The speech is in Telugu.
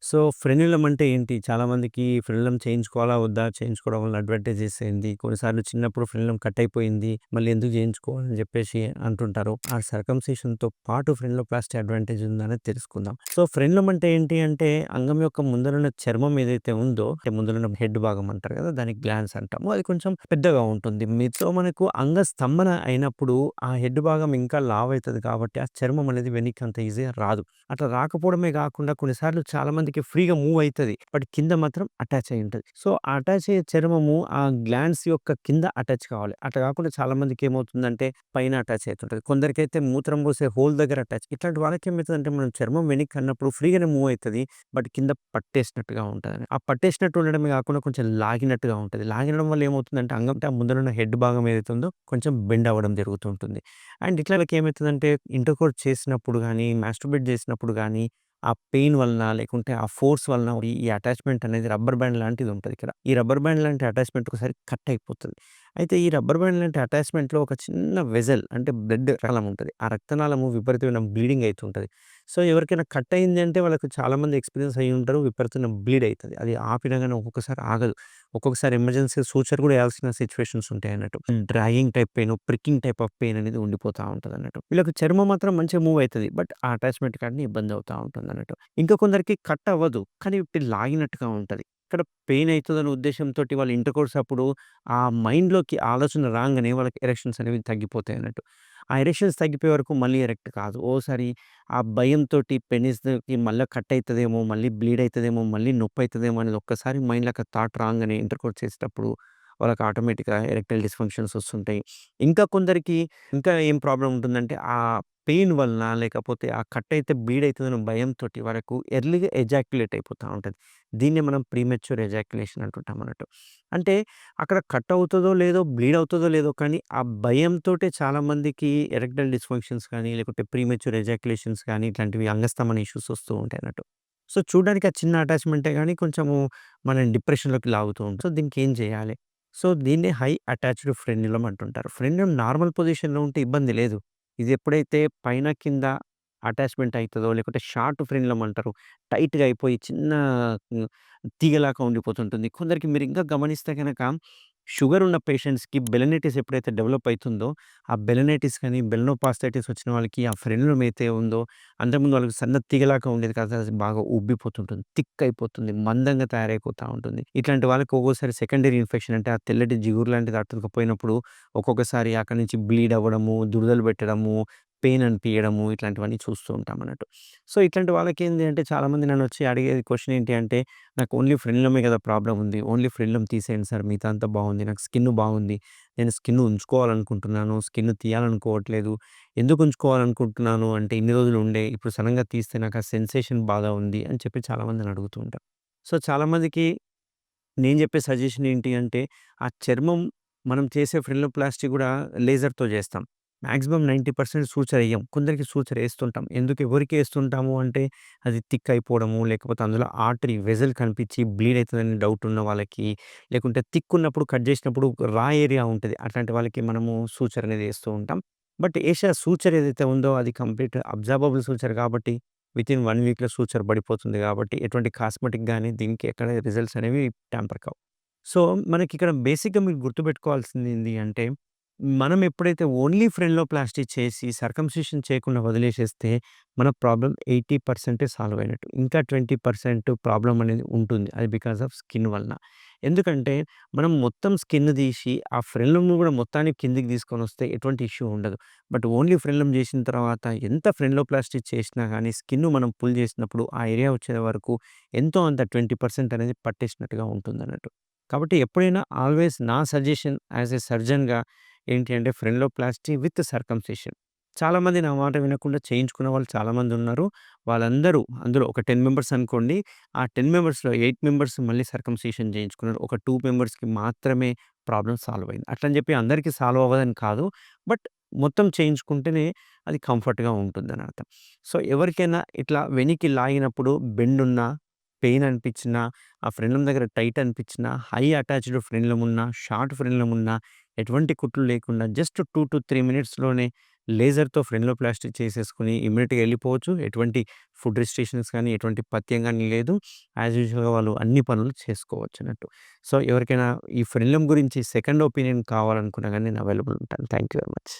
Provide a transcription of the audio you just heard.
సో, ఫ్రెన్యులమ్ అంటే ఏంటి? చాలామందికి ఫ్రెన్యులమ్ చేయించుకోవాలా? వద్దా? చేయించుకోవడం వల్ల అడ్వాంటేజెస్ ఏంది? కొన్నిసార్లు చిన్నప్పుడు ఫ్రెన్యులమ్ కట్ అయిపోయింది. మళ్ళీ ఎందుకు చేయించుకోవాలని చెప్పేసి అంటుంటారు. ఆ సర్కంసిషన్‌తో పాటు ఫ్రెన్యులోప్లాస్టీ అడ్వాంటేజ్ ఉందనేది తెలుసుకుందాం. సో, ఫ్రెన్యులమ్ అంటే ఏంటి అంటే అంగం యొక్క ముందరున్న చర్మం ఏదైతే ఉందో, అంటే ముందరున్న హెడ్ భాగం అంటారు కదా! దానికి గ్లాండ్స్ అంటాము. అది కొంచెం పెద్దగా ఉంటుంది. మనకు అంగస్తంభన అయినప్పుడు ఆ హెడ్ భాగం ఇంకా లావైతది కాబట్టి ఆ చర్మం అనేది వెనక్కి అంత ఈజీగా రాదు. అట్లా రాకపోవడమే గాకుండా కొన్నిసార్లు చాలా మందికి ఫ్రీగా మూవ్ అయితది. బట్ కింద మాత్రం అటాచ్ అయ్యి ఉంటది. సో, ఆ అటాచ్ అయ్యే చర్మము ఆ గ్లాండ్స్ యొక్క కింద అటాచ్ కావాలి. అట్లా కాకుండా చాలా మందికి ఏమవుతుందంటే పైన అటాచ్ అయితుంటది. కొందరికైతే మూత్రం పోసే హోల్ దగ్గర అటాచ్. ఇట్లాంటి వాళ్ళకి ఏమైతదంటే మనం చర్మం వెనక్కి అన్నప్పుడు ఫ్రీగానే మూవ్ అయితది. బట్ కింద పట్టేసినట్టుగా ఉంటదని. ఆ పట్టేసినట్టు ఉండడమే కాకుండా కొంచెం లాగినట్టుగా ఉంటది. లాగినడం వల్ల ఏమవుతుందంటే అంగం ఆ ముందరున్న హెడ్ భాగం ఏదైతే ఉందో కొంచెం బెండ్ అవ్వడం జరుగుతూ ఉంటుంది. అండ్ ఇట్లా వీళ్ళకేమైతదంటే ఇంటర్‌కోర్స్ చేసినప్పుడు గానీ, మాస్టర్బేట్ చేసినప్పుడు గానీ, ఆ పెయిన్ వలన, లేకుంటే ఆ ఫోర్స్ వలన ఈ అటాచ్‌మెంట్ అనేది రబ్బర్ బ్యాండ్ లాంటిది ఉంటదిక్కడ. ఈ రబ్బర్ బ్యాండ్ లాంటి అటాచ్‌మెంట్ ఒకసారి కట్ అయిపోతది. అయితే ఈ రబ్బర్ బ్యాండ్ లాంటి అటాచ్‌మెంట్‌లో ఒక చిన్న వెసెల్ అంటే బ్లడ్ నాళం ఉంటది. ఆ రక్తనాళము విపరీతమైన బ్లీడింగ్ అయితుంటది. సో, ఎవరికైనా కట్ అయింది అంటే వాళ్ళకి చాలామంది ఎక్స్‌పీరియన్స్ అయ్యి ఉంటారు. విపరీతమైన బ్లీడ్ అయితది. అది ఆపినా గాని ఒక్కొక్కసారి ఆగదు. ఒక్కొక్కసారి ఎమర్జెన్సీ సూచర్ కూడా ఏయాల్సిన సిట్యుయేషన్స్ ఉంటాయన్నట్టు. Dragging type pain, pricking type of pain అనేది ఉండిపోతా ఉంటదన్నట్టు. వీళ్ళకి చర్మం మాత్రం మంచిగా మూవ్ అయితది. బట్ ఆ అటాచ్‌మెంట్ కాడనే ఇబ్బంది అవుతా ఉంటుందన్నట్టు. ఇంకా కొందరికి కట్ అవ్వదు. కానీ ఇట్లా లాగినట్టుగా ఉంటది. ఇక్కడ పెయిన్ అయితదనే ఉద్దేశ్యంతోటి వాళ్ళు ఇంటర్‌కోర్స్ అప్పుడు ఆ మైండ్‌లోకి ఆలోచన రాంగానే వాళ్ళకి ఎరెక్షన్స్ అనేవి తగ్గిపోతాయన్నట్టు. ఆ ఎరెక్షన్స్ తగ్గిపోయే వరకు మళ్ళీ ఎరెక్ట్ కాదు. ఓసారి ఆ భయంతోటి పెనిస్‌కి మళ్ళా కట్ అయితదేమో, మళ్ళీ బ్లీడ్ అయితదేమో, మళ్ళీ నొప్పైతదేమో అనేది ఒక్కసారి మైండ్‌లోకి ఆ థాట్ రాంగానే ఇంటర్‌కోర్స్ చేసేటప్పుడు వాళ్ళకి ఆటోమేటిక్‌గా ఎరెక్టైల్ డిస్‌ఫంక్షన్స్ వస్తుంటాయి. ఇంకా కొందరికి ఇంకా ఏం ప్రాబ్లమ్ ఉంటుందంటే ఆ పెయిన్ వలన లేకపోతే ఆ కట్ అయితే బ్లీడ్ అయితదనే భయంతోటి వాళ్ళకు ఎర్లీగా ఎజాక్యులేట్ అయిపోతా ఉంటది. దీన్నే మనం ప్రీమెచ్యూర్ ఎజాక్యులేషన్ అంటుంటాం అన్నట్టు. అంటే అక్కడ కట్ అవుతదో లేదో, బ్లీడ్ అవుతదో లేదో కానీ ఆ భయంతోటే చాలామందికి ఎరెక్టైల్ డిస్‌ఫంక్షన్స్ కానీ, లేకపోతే ప్రీమెచ్యూర్ ఎజాక్యులేషన్స్ కానీ ఇట్లాంటివి అంగస్తంభన ఇష్యూస్ వస్తూ ఉంటాయి అన్నట్టు. సో, చూడడానికి ఆ చిన్న అటాచ్‌మెంటే గాని కొంచెము మనల్ని డిప్రెషన్‌లోకి లాగుతూ ఉంటుంది. సో, దీనికేం చేయాలి? సో, దీన్నే హై అటాచ్డ్ ఫ్రెన్యులమ్ అంటుంటారు. ఫ్రెన్యులమ్ నార్మల్ పొజిషన్‌లో ఉంటే ఇబ్బంది లేదు. ఇది ఎప్పుడైతే పైన, కింద అటాచ్‌మెంట్ అయితదో లేకపోతే షార్ట్ ఫ్రెన్యులమ్ అంటారు. టైట్‌గా అయిపోయి చిన్న హ్మ్, తీగలాగా ఉండిపోతుంటుంది. కొందరికి మీరు ఇంకా గమనిస్తే గనక షుగర్ ఉన్న పేషెంట్స్‌కి బెలనైటిస్ ఎప్పుడైతే డెవలప్ అయితుందో, ఆ బెలనైటిస్ కానీ, బెలనోపాస్టైటిస్ వచ్చిన వాళ్ళకి ఆ ఫ్రెన్యులమ్ అయితే ఉందో, అంతకుముందు వాళ్ళకి సన్న తీగలాగా ఉండేది కదా! అది బాగా ఉబ్బిపోతుంటుంది. థిక్ అయిపోతుంది. మందంగా తయారైపోతా ఉంటుంది. ఇట్లాంటి వాళ్ళకి ఒక్కోసారి సెకండరీ ఇన్ఫెక్షన్ అంటే ఆ తెల్లటి జిగురు లాంటిది అతుక్కపోయినప్పుడు ఒక్కొక్కసారి అక్కడి నుంచి బ్లీడ్ అవ్వడము, దురదలు పెట్టడము, పెయిన్ అనిపియడము ఇట్లాంటివన్నీ చూస్తూ ఉంటామన్నట్టు. సో, ఇట్లాంటి వాళ్ళకేంది అంటే చాలామంది నన్నొచ్చి అడిగేది క్వెషన్ ఏంటి అంటే, "నాకు ఓన్లీ ఫ్రెన్యులమే కదా ప్రాబ్లమ్ ఉంది. ఓన్లీ ఫ్రెన్యులమ్ తీసేయండి సార్. మిగతా అంతా బాగుంది. నాకు స్కిన్ బాగుంది. నేను స్కిన్ ఉంచుకోవాలనుకుంటున్నాను. స్కిన్ తీయాలనుకోవట్లేదు. ఎందుకు ఉంచుకోవాలనుకుంటున్నాను అంటే ఇన్ని రోజులు ఉండే. ఇప్పుడు సడెన్‌గా తీస్తే నాకు ఆ సెన్సేషన్ బాధ ఉంది" అని చెప్పి చాలామంది నన్ను అడుగుతూ ఉంటారు. సో, చాలామందికి నేను చెప్పే సజెషన్ ఏంటి అంటే, ఆ చర్మం మనం చేసే ఫ్రెన్యోప్లాస్టీ గూడా లేజర్‌తో జేస్తాం. మాక్సిమం 90% సూచర్ ఎయ్యం. కొందరికి సూచర్ ఏస్తుంటాం. ఎందుకు ఎవరికి ఏస్తుంటాము అంటే, అది థిక్ అయిపోవడము, లేకపోతే అందులో ఆర్టరీ వెసెల్ కనిపించి బ్లీడ్ అయితదని డౌట్ ఉన్న వాళ్ళకి, లేకుంటే థిక్ ఉన్నప్పుడు కట్ జేసినప్పుడు రా ఏరియా ఉంటది. అట్లాంటి వాళ్ళకి మనము సూచర్ అనేది ఏస్తూ ఉంటాం. బట్ ఏషే సూచర్ ఏదైతే ఉందో అది కంప్లీట్ అబ్జార్బబుల్ సూచర్ కాబట్టి వితిన్ 1 వీక్‌లో సూచర్ పడిపోతుంది గాబట్టి, ఎటువంటి కాస్మెటిక్ గాని, దీనికి ఎక్కడ రిజల్ట్స్ అనేవి ట్యాంపర్ కావు. సో, మనకిక్కడ బేసిక్‌గా మీరు గుర్తుపెట్టుకోవాల్సింది ఏంది అంటే, మనం ఎప్పుడైతే ఓన్లీ ఫ్రెన్లోప్లాస్టీ చేసి సర్కంసిషన్ చేయకుండా వదిలేసేస్తే, మన ప్రాబ్లమ్ 80% సాల్వ్ అయినట్టు. ఇంకా 20% ప్రాబ్లమ్ అనేది ఉంటుంది. అది బికాస్ ఆఫ్ స్కిన్ వలన. ఎందుకంటే, మనం మొత్తం స్కిన్ తీసి, ఆ ఫ్రెన్‌లమ్‌ని గూడా మొత్తానికి కిందకి తీసుకొనొస్తే ఎటువంటి ఇష్యూ ఉండదు. బట్ ఓన్లీ ఫ్రెన్‌లమ్ జేసిన తర్వాత ఎంత ఫ్రెన్లోప్లాస్టీ చేసినా గానీ, స్కిన్ మనం పుల్ చేసినప్పుడు ఆ ఏరియా వచ్చే వరకు ఎంతో అంత 20% అనేది పట్టేసినట్టుగా ఉంటుందన్నట్టు. కాబట్టి ఎప్పుడైనా ఆల్వేస్ నా సజెషన్ యాస్ ఎ సర్జన్‌గా ఏంటి అంటే ఫ్రెన్లోప్లాస్టీ విత్ సర్కంసిషన్. చాలామంది నా మాట వినకుండా చేయించుకున్న వాళ్ళు చాలామందున్నారు. వాళ్ళందరూ అందులో ఒక 10 మెంబర్స్ అనుకోండి. ఆ 10 మెంబర్స్‌లో 8 మెంబర్స్ మళ్ళీ సర్కంసిషన్ చేయించుకున్నారు. ఒక 2 మెంబర్స్‌కి మాత్రమే ప్రాబ్లమ్ సాల్వ్ అయింది. అట్లని చెప్పి అందరికి సాల్వ్ అవ్వదని కాదు. బట్ మొత్తం చేయించుకుంటేనే అది కంఫర్ట్‌గా ఉంటుందని అర్థం. సో, ఎవరికైనా ఇట్లా వెనక్కి లాగినప్పుడు బెండున్నా, పెయిన్ అనిపించినా, ఆ ఫ్రెన్‌లమ్ దగ్గర టైట్ అనిపించినా, హై అటాచ్డ్ ఫ్రెన్‌లమ్ ఉన్నా, షార్ట్ ఫ్రెన్‌లమ్ ఉన్నా, ఎటువంటి కుట్లు లేకుండా జస్ట్ 2-3 మినిట్స్‌లోనే లేజర్‌తో ఫ్రెన్లోప్లాస్టీ చేసేసుకొని ఇమ్మీడియేట్‌గా ఎళ్ళిపోవచ్చు. ఎటువంటి ఫుడ్ రిస్ట్రిక్షన్స్ కానీ, ఎటువంటి పథ్యం గాని లేదు. యాజ్ యూజువల్‌గా వాళ్ళు అన్ని పనులు చేసుకోవచ్చన్నట్టు. సో, ఎవరికైనా ఈ ఫ్రెన్‌లం గురించి సెకండ్ ఒపీనియన్ కావాలనుకున్నా గాని నేను అవైలబుల్ ఉంటాను. Thank you very much.